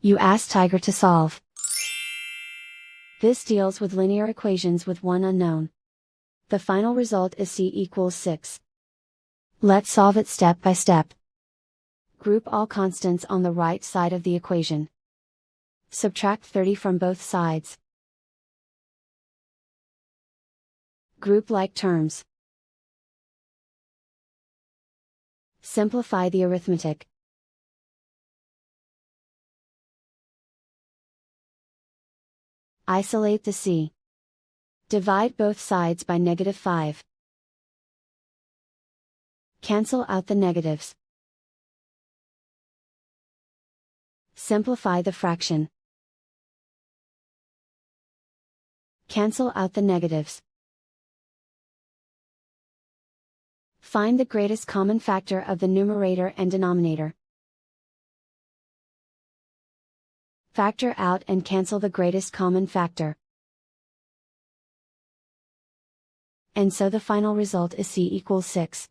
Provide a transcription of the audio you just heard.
You ask Tiger to solve. This deals with linear equations with one unknown. The final result is c equals 6. Let's solve it step by step. Group all constants on the right side of the equation. Subtract 30 from both sides. Group like terms. Simplify the arithmetic. Isolate the c. Divide both sides by -5. Cancel out the negatives. Simplify the fraction. Cancel out the negatives. Find the greatest common factor of the numerator and denominator. Factor out and cancel the greatest common factor. And so the final result is c equals 6.